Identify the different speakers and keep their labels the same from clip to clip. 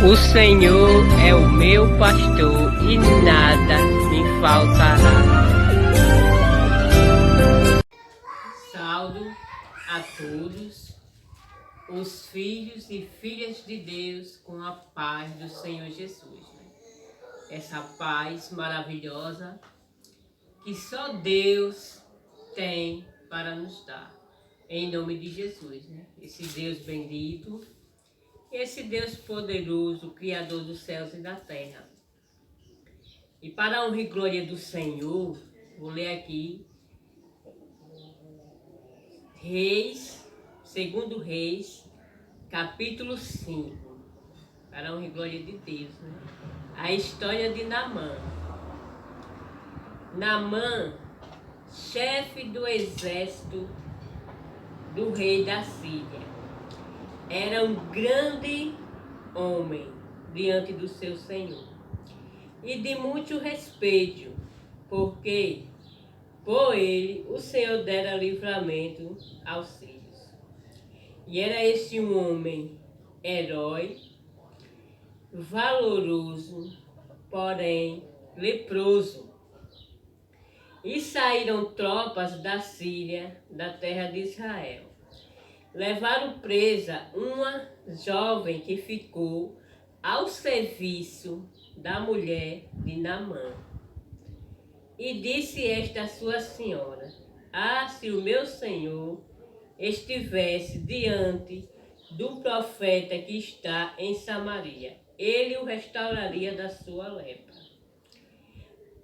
Speaker 1: O Senhor é o meu pastor e nada me faltará. Saúdo a todos os filhos e filhas de Deus com a paz do Senhor Jesus. Essa paz maravilhosa que só Deus tem para nos dar. Em nome de Jesus, Esse Deus bendito, esse Deus poderoso, Criador dos céus e da terra. E para a honra e glória do Senhor, vou ler aqui Segundo Reis, capítulo 5. Para a honra e glória de Deus, A história de Naamã. Naamã, chefe do exército do rei da Síria, era um grande homem diante do seu Senhor e de muito respeito, porque por ele o Senhor dera livramento aos sírios. E era este um homem herói, valoroso, porém leproso. E saíram tropas da Síria, da terra de Israel. Levaram presa uma jovem que ficou ao serviço da mulher de Naamã. E disse esta sua senhora: se o meu senhor estivesse diante do profeta que está em Samaria, ele o restauraria da sua lepra.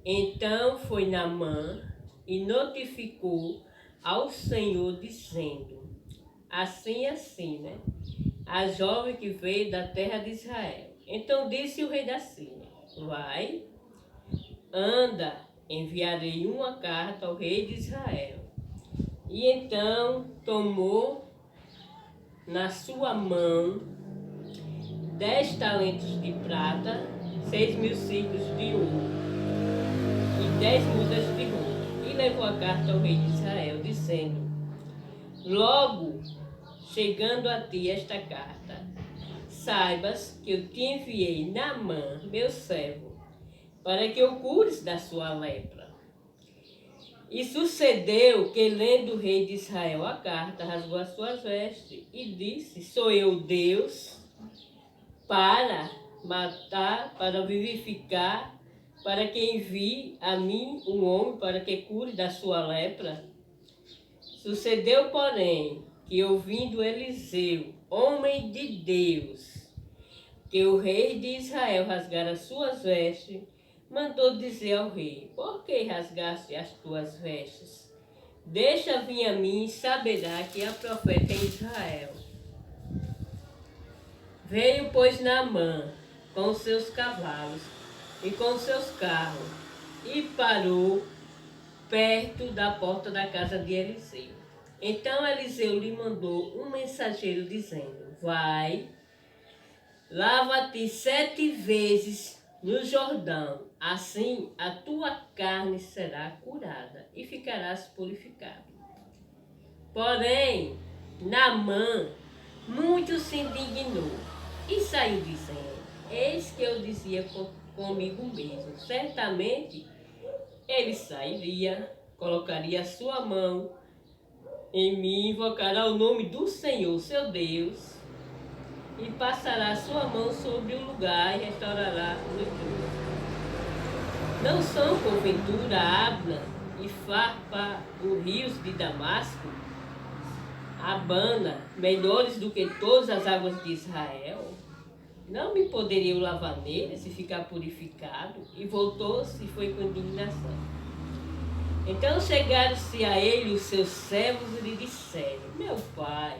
Speaker 1: Então foi Naamã e notificou ao Senhor, dizendo: assim, a jovem que veio da terra de Israel. Então disse o rei da Síria: vai, anda, enviarei uma carta ao rei de Israel. E então tomou na sua mão 10 talentos de prata, 6.000 ciclos de ouro e 10 mudas de roupa. E levou a carta ao rei de Israel, dizendo: logo chegando a ti esta carta, saibas que eu te enviei Naamã, meu servo, para que o cures da sua lepra. E sucedeu que, lendo o rei de Israel a carta, rasgou as suas vestes e disse: sou eu Deus para matar, para vivificar, para que envie a mim um homem para que cure da sua lepra? Sucedeu, porém, que ouvindo Eliseu, homem de Deus, que o rei de Israel rasgara as suas vestes, mandou dizer ao rei: por que rasgaste as tuas vestes? Deixa vir a mim e saberá que há profeta em Israel. Veio, pois, Naamã com os seus cavalos e com os seus carros e parou perto da porta da casa de Eliseu. Então Eliseu lhe mandou um mensageiro dizendo: vai, lava-te 7 vezes no Jordão, assim a tua carne será curada e ficarás purificado. Porém, Naamã muito se indignou e saiu dizendo: eis que eu dizia comigo mesmo, certamente ele sairia, colocaria a sua mão em mim, invocará o nome do Senhor, seu Deus, e passará a sua mão sobre o lugar e restaurará o leproso. Não são, porventura, Abna e Farpa, os rios de Damasco, Abana, melhores do que todas as águas de Israel? Não me poderia eu lavar neles e ficar purificado? E voltou-se e foi com indignação. Então chegaram-se a ele os seus servos e lhe disseram: meu pai,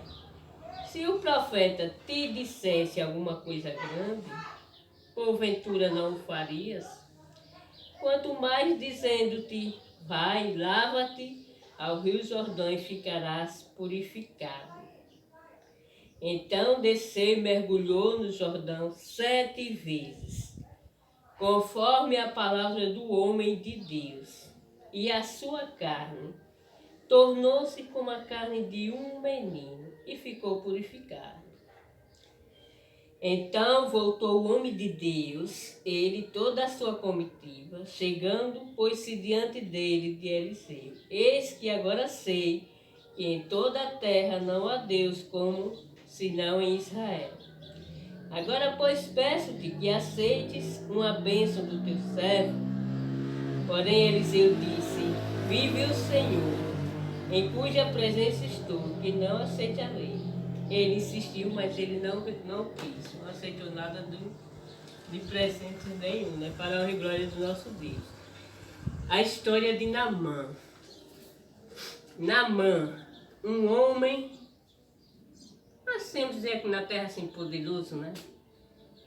Speaker 1: se o profeta te dissesse alguma coisa grande, porventura não o farias? Quanto mais dizendo-te: vai, lava-te ao rio Jordão e ficarás purificado. Então desceu e mergulhou no Jordão 7 vezes, conforme a palavra do homem de Deus, e a sua carne tornou-se como a carne de um menino e ficou purificado. Então voltou o homem de Deus, ele e toda a sua comitiva, chegando, pôs-se diante dele de Eliseu. Eis que agora sei que em toda a terra não há Deus como senão em Israel. Agora, pois, peço-te que aceites uma bênção do teu servo. Porém, Eliseu disse: Vive o Senhor, em cuja presença estou, que não aceitarei. Ele insistiu, mas ele não quis, não aceitou nada de presentes nenhum, né? Para a honra e glória do nosso Deus. A história de Naamã. Naamã, um homem, nós temos dizer que na terra assim poderoso, né?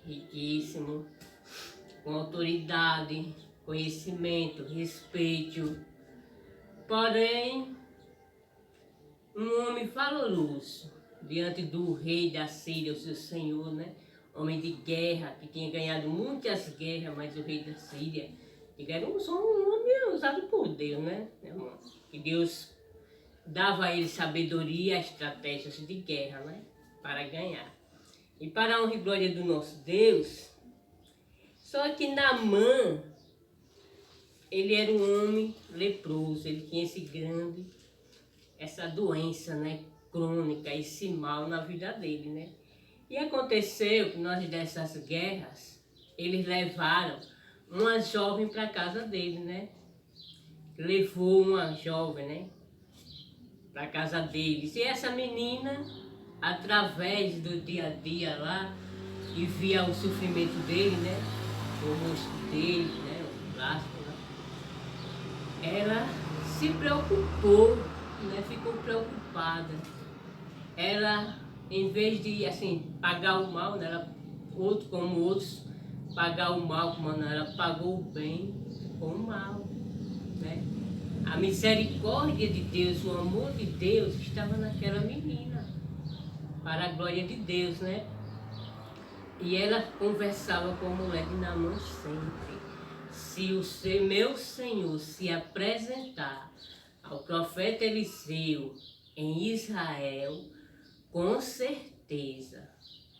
Speaker 1: Riquíssimo, com autoridade, conhecimento, respeito. Porém, um homem valoroso diante do rei da Síria, o seu senhor, né? Homem de guerra, que tinha ganhado muitas guerras, mas o rei da Síria, que era um homem usado por Deus, né? Que Deus dava a ele sabedoria, estratégias de guerra, né? Para ganhar. E para a honra e glória do nosso Deus, só que Naamã, ele era um homem leproso, ele tinha essa doença, né? Crônica, esse mal na vida dele, né? E aconteceu que nós dessas guerras, eles levaram uma jovem para casa dele, né? Levou uma jovem, né? Para casa deles. E essa menina, através do dia a dia lá, e via o sofrimento dele, né? O rosto dele, né? O braço, né? Ela se preocupou, né? Ficou preocupada. Ela, em vez de assim pagar o mal, né? Ela, como outros, pagar o mal, como ela pagou o bem com o mal, né? A misericórdia de Deus, o amor de Deus estava naquela menina, para a glória de Deus, né? E ela conversava com a mulher de Naamã sempre. Se o meu Senhor se apresentar ao profeta Eliseu em Israel, com certeza,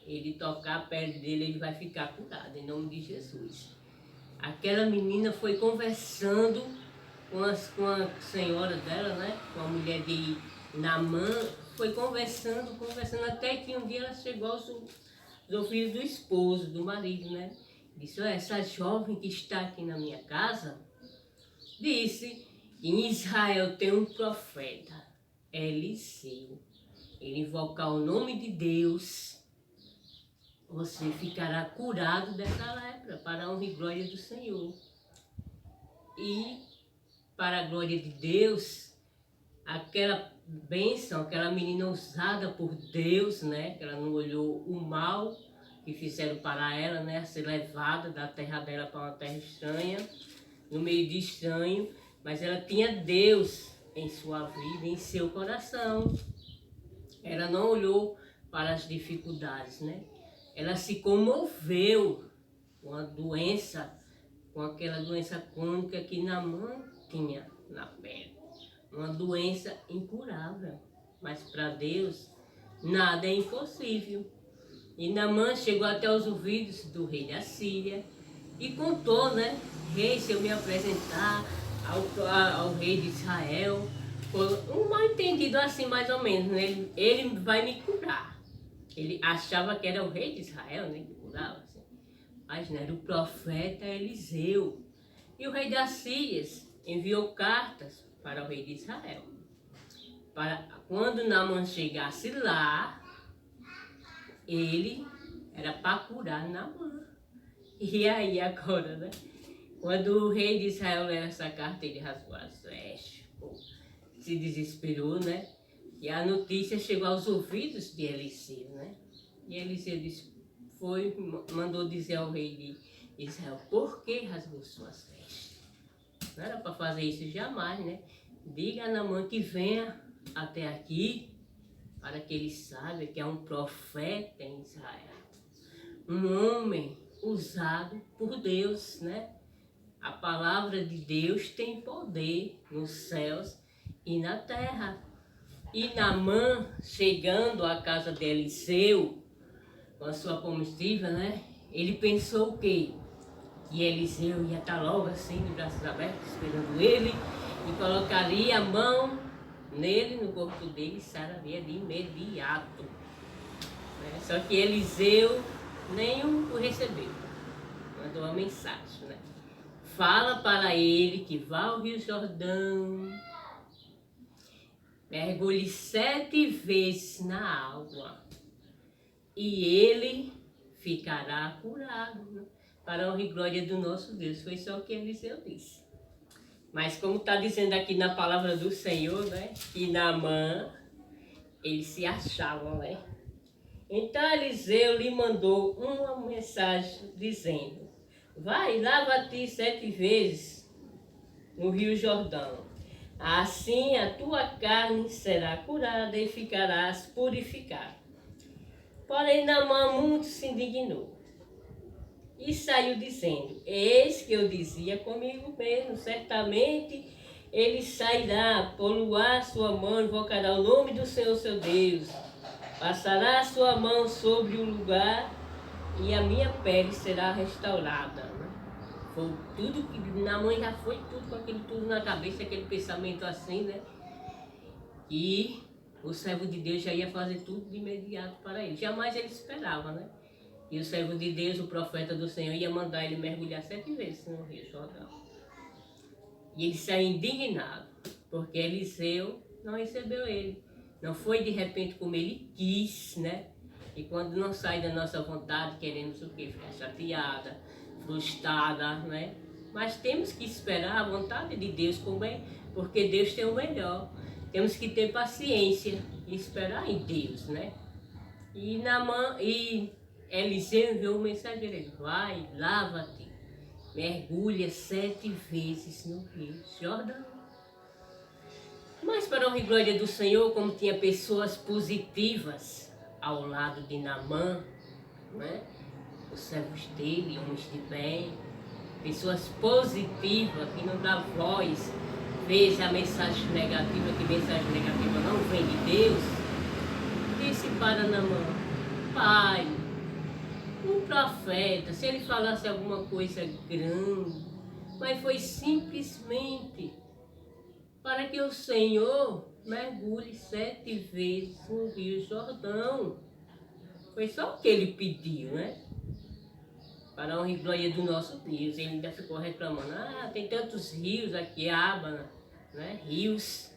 Speaker 1: ele tocar perto dele, ele vai ficar curado, em nome de Jesus. Aquela menina foi conversando com a senhora dela, né? Com a mulher de Naamã, foi conversando, até que um dia ela chegou aos ouvidos do esposo, do marido, né? Disse: olha, essa jovem que está aqui na minha casa, disse que em Israel tem um profeta, Eliseu. Ele invocar o nome de Deus, você ficará curado dessa lepra, para a honra e glória do Senhor. E, para a glória de Deus, aquela bênção, aquela menina usada por Deus, né? Que ela não olhou o mal que fizeram para ela, né? A ser levada da terra dela para uma terra estranha, no meio de estranho, mas ela tinha Deus em sua vida, em seu coração. Ela não olhou para as dificuldades, né? Ela se comoveu com a doença, com aquela doença crônica que Naamã tinha na pele. Uma doença incurável, mas para Deus nada é impossível. E Naamã chegou até os ouvidos do rei da Síria e contou, né? Rei, se eu me apresentar ao rei de Israel, um mal entendido assim mais ou menos, né? Ele vai me curar. Ele achava que era o rei de Israel, né? Que curava, assim. Mas não, era o profeta Eliseu. E o rei da Síria enviou cartas para o rei de Israel. Para quando Naamã chegasse lá, ele era para curar Naamã. E aí agora, né? Quando o rei de Israel leu essa carta, ele rasgou as vestes, se desesperou, né? E a notícia chegou aos ouvidos de Eliseu, né? E Eliseu mandou dizer ao rei de Israel: por que rasgou suas vestes? Não era para fazer isso jamais, né? Diga a Naamã que venha até aqui, para que ele saiba que é um profeta em Israel. Um homem usado por Deus, né? A palavra de Deus tem poder nos céus e na terra. E Naamã, chegando à casa de Eliseu, com a sua comitiva, né? Ele pensou o quê? Que Eliseu ia estar logo assim, de braços abertos, esperando ele, e colocaria a mão nele, no corpo dele, e sararia de imediato. Né? Só que Eliseu nem o recebeu. Mandou uma mensagem, né? Fala para ele que vá ao Rio Jordão, mergulhe 7 vezes na água e ele ficará curado, né? Para a honra e glória do nosso Deus. Foi só o que Eliseu disse. Mas como está dizendo aqui na palavra do Senhor, né? Que Naamã, ele se achava, né? Então Eliseu lhe mandou uma mensagem dizendo: vai, lava-te 7 vezes no Rio Jordão. Assim a tua carne será curada e ficarás purificado. Porém Naamã muito se indignou e saiu dizendo: eis que eu dizia comigo mesmo, certamente ele sairá, poluar sua mão, invocará o nome do Senhor seu Deus, passará a sua mão sobre o lugar e a minha pele será restaurada. Foi tudo que Naamã já foi tudo com aquele tudo na cabeça, aquele pensamento assim, né? E o servo de Deus já ia fazer tudo de imediato para ele. Jamais ele esperava, né? E o servo de Deus, o profeta do Senhor, ia mandar ele mergulhar 7 vezes no Rio Jordão. E ele saiu indignado, porque Eliseu não recebeu ele. Não foi de repente como ele quis, né? E quando não sai da nossa vontade, queremos o quê? Ficar chateada, frustrada, né? Mas temos que esperar a vontade de Deus, porque Deus tem o melhor. Temos que ter paciência e esperar em Deus, né? E Eliseu enviou uma mensageiro: vai, lava-te, mergulha 7 vezes no Rio Jordão. Mas para a honra e glória do Senhor, como tinha pessoas positivas ao lado de Naamã, né? Os servos dele, homens de bem, pessoas positivas que não dão voz, veja a mensagem negativa, que mensagem negativa não vem de Deus, disse para Naamã: pai, um profeta, se ele falasse alguma coisa grande, mas foi simplesmente para que o Senhor mergulhe 7 vezes no Rio Jordão. Foi só o que ele pediu, né? Para a honra e glória do nosso Deus. Ele ainda ficou reclamando: tem tantos rios aqui, Aba, né? Rios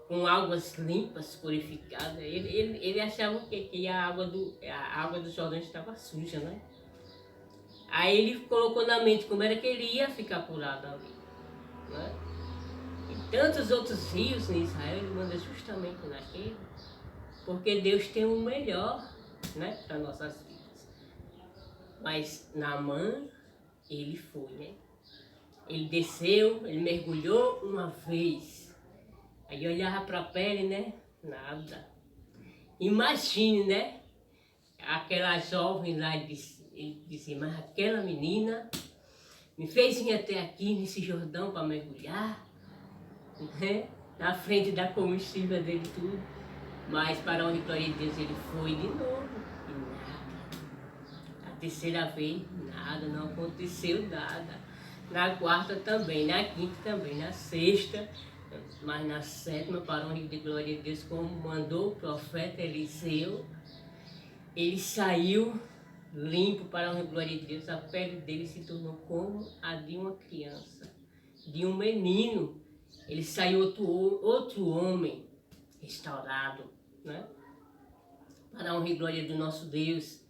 Speaker 1: com águas limpas, purificadas. Ele achava que a água do Jordão estava suja, né? Aí ele colocou na mente como era que ele ia ficar curado ali, né? E tantos outros rios em Israel, ele manda justamente naquele, porque Deus tem o melhor, né, para nossas vidas. Mas Naamã, ele foi, né? Ele desceu, ele mergulhou uma vez. Aí olhava para a pele, né? Nada. Imagine, né? Aquela jovem lá, ele disse: mas aquela menina me fez vir até aqui nesse Jordão para mergulhar, né? Na frente da comitiva dele tudo. Mas para onde glória de Deus ele foi de novo. E nada. A terceira vez, nada, não aconteceu nada. Na quarta também, na quinta também, na sexta, mas na sétima, para onde de glória de Deus, como mandou o profeta Eliseu, ele saiu limpo para a glória de Deus. A pele dele se tornou como a de uma criança, de um menino. Ele saiu outro homem restaurado, né? Para a honra e glória do nosso Deus.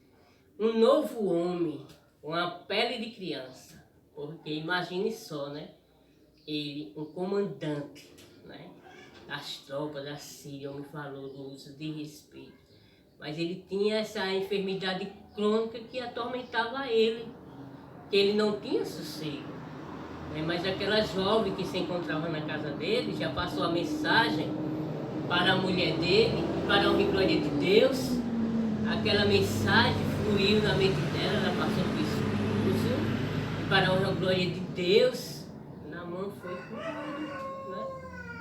Speaker 1: Um novo homem, com a pele de criança. Porque imagine só, né? Ele, um comandante, né? Das tropas da Síria, me falou do uso de respeito. Mas ele tinha essa enfermidade crônica que atormentava ele, que ele não tinha sossego. Mas aquela jovem que se encontrava na casa dele já passou a mensagem para a mulher dele, para a honra e glória de Deus. Aquela mensagem fluiu na mente dela, ela passou por isso. Para a honra e glória de Deus, Naamã foi curado, né?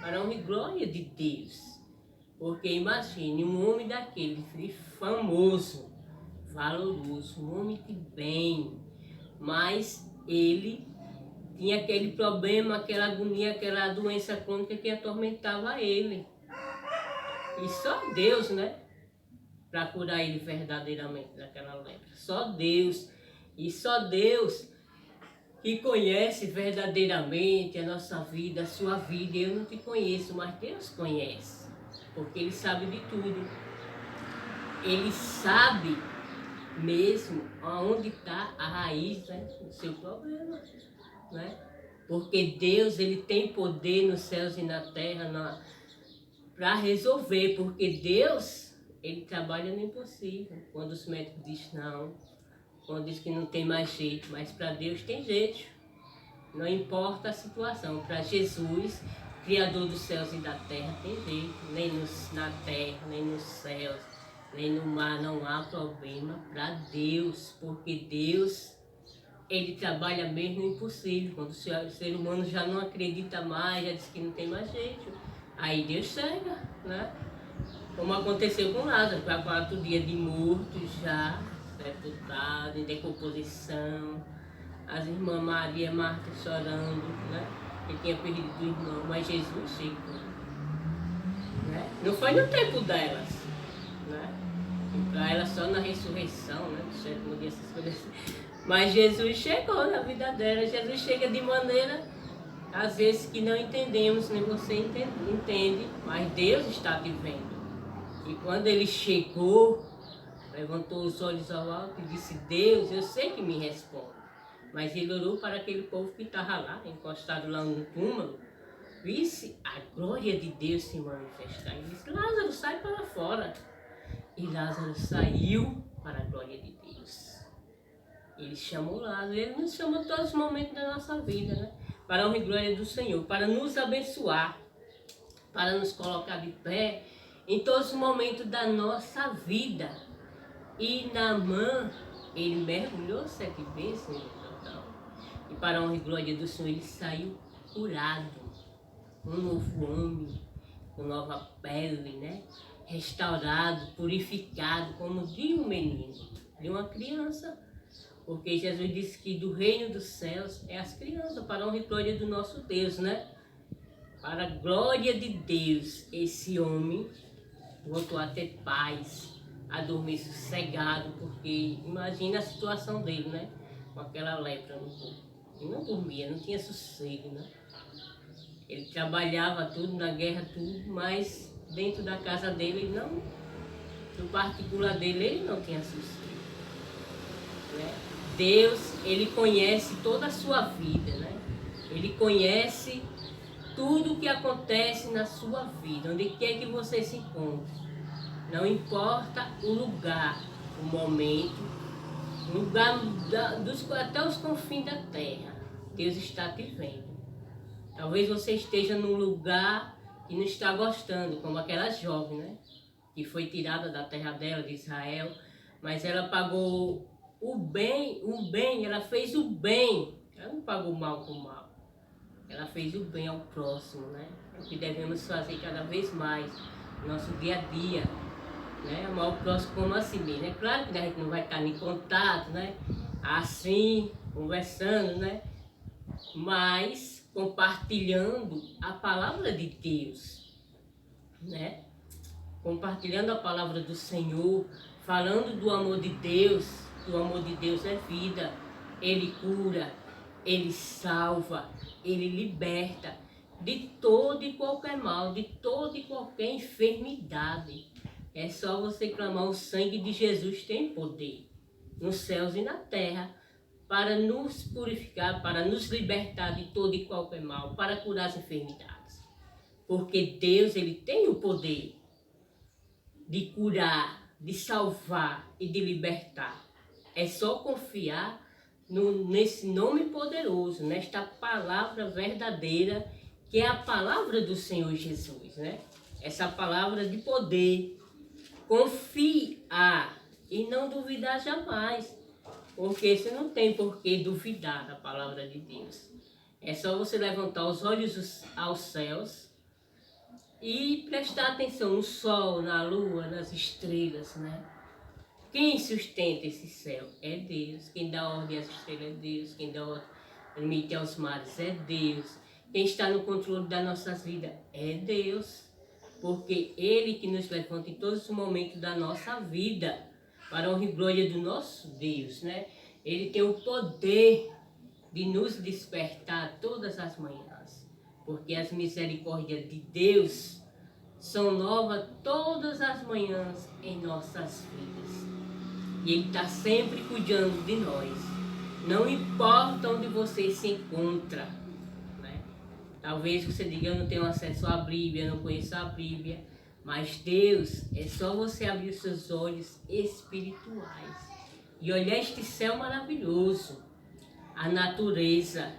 Speaker 1: Para a honra e glória de Deus. Porque imagine um homem daquele famoso valoroso, um homem de bem, mas ele tinha aquele problema, aquela agonia, aquela doença crônica que atormentava ele. E só Deus, né, para curar ele verdadeiramente daquela lepra. Só Deus. E só Deus que conhece verdadeiramente a nossa vida, a sua vida. Eu não te conheço, mas Deus conhece, porque Ele sabe de tudo. Ele sabe mesmo aonde está a raiz, né, do seu problema, né? Porque Deus, Ele tem poder nos céus e na terra para resolver, porque Deus, Ele trabalha no impossível. Quando os médicos dizem não, quando diz que não tem mais jeito, mas para Deus tem jeito. Não importa a situação. Para Jesus, Criador dos céus e da terra, tem jeito. Nem na terra, nem nos céus, nem no mar, não há problema para Deus. Porque Deus, Ele trabalha mesmo no impossível. Quando o ser humano já não acredita mais, já diz que não tem mais jeito, aí Deus chega, né? Como aconteceu com Lázaro, foi a 4 dias de morto já, sepultado, em decomposição. As irmãs Maria e Marta chorando, né? Que tinha perdido o irmão, mas Jesus chegou, né? Não foi no tempo delas, né? Para elas só na ressurreição, né? No sétimo dia, essas coisas assim. Mas Jesus chegou na vida delas. Jesus chega de maneira, às vezes, que não entendemos, nem você entende, mas Deus está te vendo. E quando Ele chegou, levantou os olhos ao alto e disse: Deus, eu sei que me responde. Mas Ele orou para aquele povo que estava lá, encostado lá no túmulo, visse a glória de Deus se manifestar. Ele disse: Lázaro, sai para fora. E Lázaro saiu para a glória de Deus. Ele chamou Lázaro. Ele nos chama todos os momentos da nossa vida, né? Para a honra e glória do Senhor, para nos abençoar, para nos colocar de pé em todos os momentos da nossa vida. E Naamã, ele mergulhou 7 vezes no Jordão. E para a honra e glória do Senhor, ele saiu curado. Um novo homem, com nova pele, né? Restaurado, purificado, como de um menino, de uma criança. Porque Jesus disse que do reino dos céus é as crianças, para a honra e glória do nosso Deus, né? Para a glória de Deus, esse homem voltou a ter paz, a dormir sossegado, porque imagina a situação dele, né? Com aquela lepra no corpo. Ele não dormia, não tinha sossego, né? Ele trabalhava tudo, na guerra tudo, mas dentro da casa dele, ele não, no particular dele, ele não tinha sossego, né? Deus, Ele conhece toda a sua vida, né? Ele conhece tudo o que acontece na sua vida, onde quer que você se encontre. Não importa o lugar, o momento, o lugar até os confins da terra, Deus está te vendo. Talvez você esteja num lugar que não está gostando, como aquela jovem, né? Que foi tirada da terra dela, de Israel, mas ela pagou o bem, ela fez o bem. Ela não pagou mal com mal. Ela fez o bem ao próximo, né? É o que devemos fazer cada vez mais no nosso dia a dia, né? Amar o próximo como a si mesmo. É claro que a gente não vai estar em contato, né? Assim, conversando, né? Mas compartilhando a palavra de Deus, né? Compartilhando a palavra do Senhor, falando do amor de Deus. O amor de Deus é vida. Ele cura, Ele salva, Ele liberta de todo e qualquer mal, de toda e qualquer enfermidade. É só você clamar: o sangue de Jesus tem poder nos céus e na terra para nos purificar, para nos libertar de todo e qualquer mal, para curar as enfermidades. Porque Deus, Ele tem o poder de curar, de salvar e de libertar. É só confiar nesse nome poderoso, nesta palavra verdadeira, que é a palavra do Senhor Jesus, né? Essa palavra de poder. Confiar e não duvidar jamais, porque você não tem por que duvidar da palavra de Deus. É só você levantar os olhos aos céus e prestar atenção no sol, na lua, nas estrelas, né? Quem sustenta esse céu é Deus. Quem dá ordem às estrelas é Deus. Quem dá ordem limite aos mares é Deus. Quem está no controle das nossas vidas é Deus. Porque Ele que nos levanta em todos os momentos da nossa vida para a honra e glória do nosso Deus, né? Ele tem o poder de nos despertar todas as manhãs. Porque as misericórdias de Deus são novas todas as manhãs em nossas vidas. E Ele está sempre cuidando de nós. Não importa onde você se encontra, né? Talvez você diga, eu não tenho acesso à Bíblia, eu não conheço a Bíblia. Mas Deus, é só você abrir os seus olhos espirituais e olhar este céu maravilhoso, a natureza.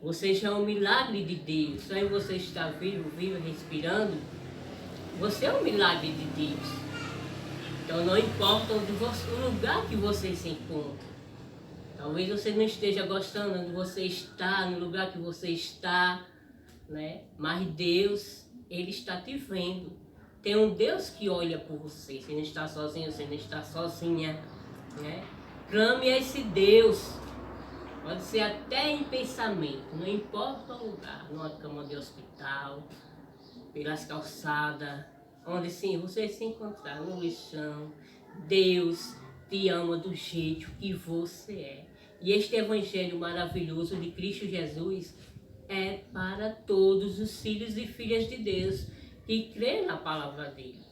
Speaker 1: Você já é um milagre de Deus. Só em você estar vivo, respirando, você é um milagre de Deus. Então não importa o lugar que você se encontra. Talvez você não esteja gostando onde você está, no lugar que você está, né? Mas Deus, Ele está te vendo. Tem um Deus que olha por você. Você não está sozinho, você não está sozinha, né? Clame a esse Deus. Pode ser até em pensamento, não importa o lugar, numa cama de hospital, pelas calçadas, onde sim você se encontrar, no lixão. Deus te ama do jeito que você é. E este evangelho maravilhoso de Cristo Jesus é para todos os filhos e filhas de Deus que crê na palavra dele.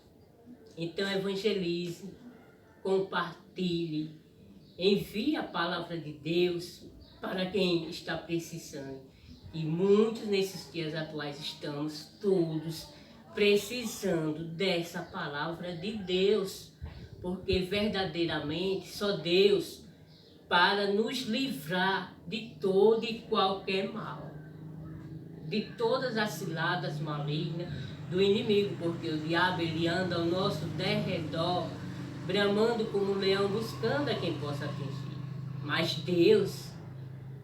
Speaker 1: Então evangelize, compartilhe, envie a palavra de Deus para quem está precisando. E muitos nesses dias atuais estamos todos precisando dessa palavra de Deus, porque verdadeiramente só Deus para nos livrar de todo e qualquer mal, de todas as ciladas malignas do inimigo, porque o diabo ele anda ao nosso derredor, bramando como um leão, buscando a quem possa atingir. Mas Deus,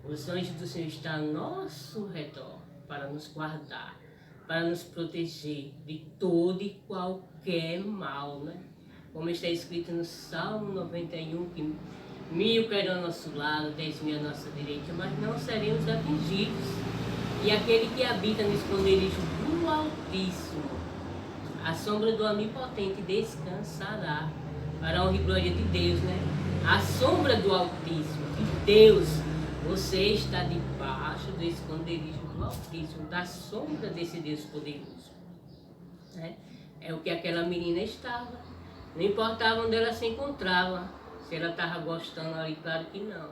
Speaker 1: os anjos do Senhor estão ao nosso redor para nos guardar, para nos proteger de todo e qualquer mal, né? Como está escrito no Salmo 91, que 1000 cairão ao nosso lado, 10.000 à nossa direita, mas não seremos atingidos. E aquele que habita no esconderijo do Altíssimo, a sombra do Onipotente descansará. Para a honra e glória de Deus, né? A sombra do Altíssimo, de Deus, você está debaixo do esconderijo do Altíssimo, da sombra desse Deus poderoso, né? É o que aquela menina estava. Não importava onde ela se encontrava, se ela estava gostando ali, claro que não.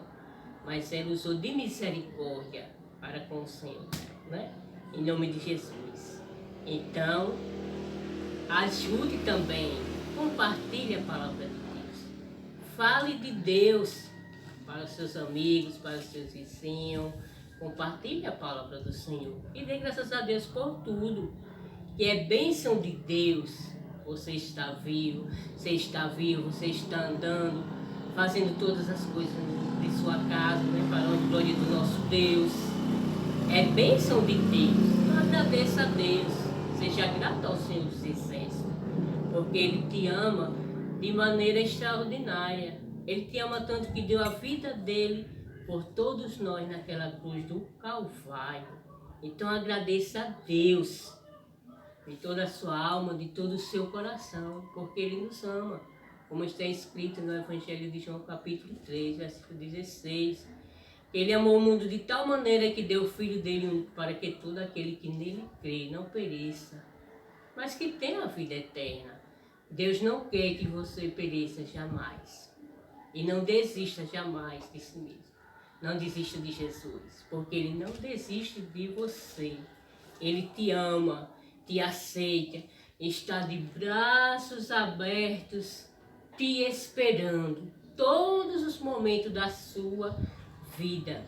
Speaker 1: Mas ela usou de misericórdia para com o Senhor, né? Em nome de Jesus. Então, ajude também, compartilhe a palavra de Deus. Fale de Deus para os seus amigos, para os seus vizinhos. Compartilhe a palavra do Senhor. E dê graças a Deus por tudo, que é bênção de Deus. Você está vivo, você está andando, fazendo todas as coisas de sua casa, né? Para a glória do nosso Deus. É bênção de Deus. Então agradeça a Deus. Seja grato ao Senhor dos Exércitos, porque Ele te ama de maneira extraordinária. Ele te ama tanto que deu a vida dele por todos nós naquela cruz do Calvário. Então agradeça a Deus de toda a sua alma, de todo o seu coração, porque Ele nos ama. Como está escrito no Evangelho de João capítulo 3, versículo 16. Ele amou o mundo de tal maneira que deu o Filho dele único para que todo aquele que nele crê não pereça, mas que tenha a vida eterna. Deus não quer que você pereça jamais. E não desista jamais de si mesmo. Não desista de Jesus, porque Ele não desiste de você. Ele te ama, te aceita, está de braços abertos, te esperando todos os momentos da sua vida.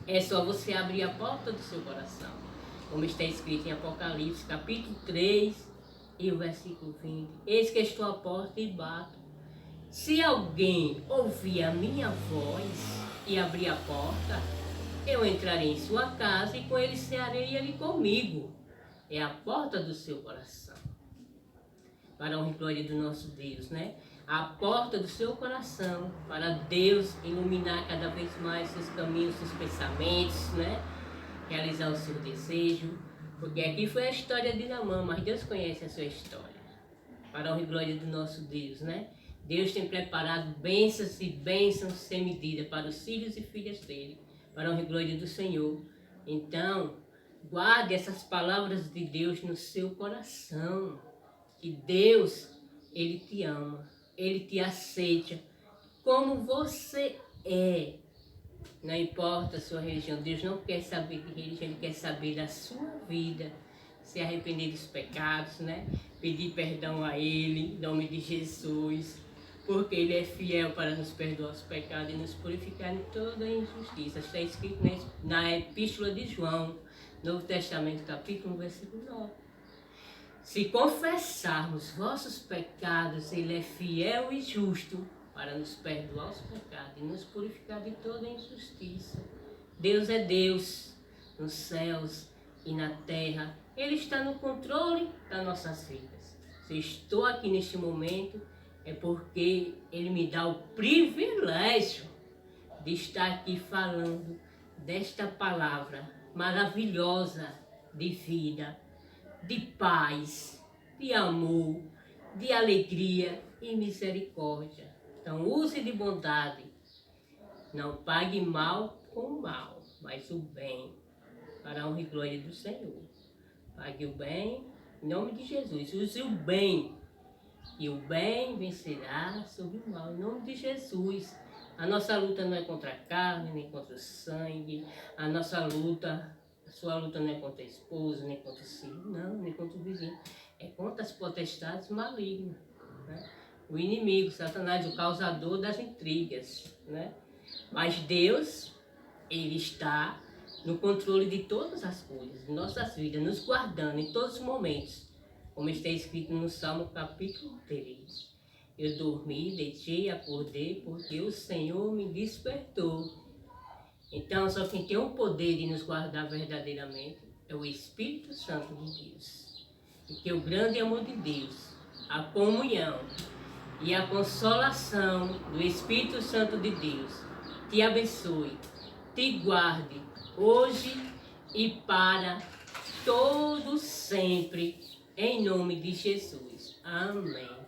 Speaker 1: É só você abrir a porta do seu coração, como está escrito em Apocalipse, capítulo 3 e o versículo 20. Eis que estou à porta e bato. Se alguém ouvir a minha voz e abrir a porta, eu entrarei em sua casa e com ele cearei e ele comigo. É a porta do seu coração. Para a honra e glória do nosso Deus, né? a porta do seu coração para Deus iluminar cada vez mais seus caminhos, seus pensamentos, né? Realizar o seu desejo, porque aqui foi a história de Naamã, mas Deus conhece a sua história. Para a honra e glória do nosso Deus, né? Deus tem preparado bênçãos e bênçãos sem medida para os filhos e filhas dele, para a honra e glória do Senhor. Então, guarde essas palavras de Deus no seu coração, que Deus, Ele te ama, Ele te aceita como você é. Não importa a sua religião, Deus não quer saber de religião, Ele quer saber da sua vida. Se arrepender dos pecados, né? Pedir perdão a Ele, em nome de Jesus, porque Ele é fiel para nos perdoar os pecados e nos purificar de toda injustiça. Está escrito na Epístola de João, Novo Testamento, capítulo 1, versículo 9. Se confessarmos vossos pecados, Ele é fiel e justo para nos perdoar os pecados e nos purificar de toda injustiça. Deus é Deus nos céus e na terra. Ele está no controle das nossas vidas. Se estou aqui neste momento, é porque Ele me dá o privilégio de estar aqui falando desta palavra maravilhosa de vida, de paz, de amor, de alegria e misericórdia. Então use de bondade, não pague mal com mal, mas o bem, para a honra e glória do Senhor. Pague o bem, em nome de Jesus, use o bem, e o bem vencerá sobre o mal, em nome de Jesus. A nossa luta não é contra a carne, nem contra o sangue, a nossa luta, a sua luta não é contra a esposa, nem contra o filho, não, nem contra o vizinho, é contra as potestades malignas, né? O inimigo, Satanás, o causador das intrigas, né? Mas Deus, Ele está no controle de todas as coisas, de nossas vidas, nos guardando em todos os momentos, como está escrito no Salmo capítulo 3. Eu dormi, deitei e acordei, porque o Senhor me despertou. Então, só quem tem o poder de nos guardar verdadeiramente é o Espírito Santo de Deus. E que o grande amor de Deus, a comunhão e a consolação do Espírito Santo de Deus te abençoe, te guarde hoje e para todo sempre, em nome de Jesus. Amém.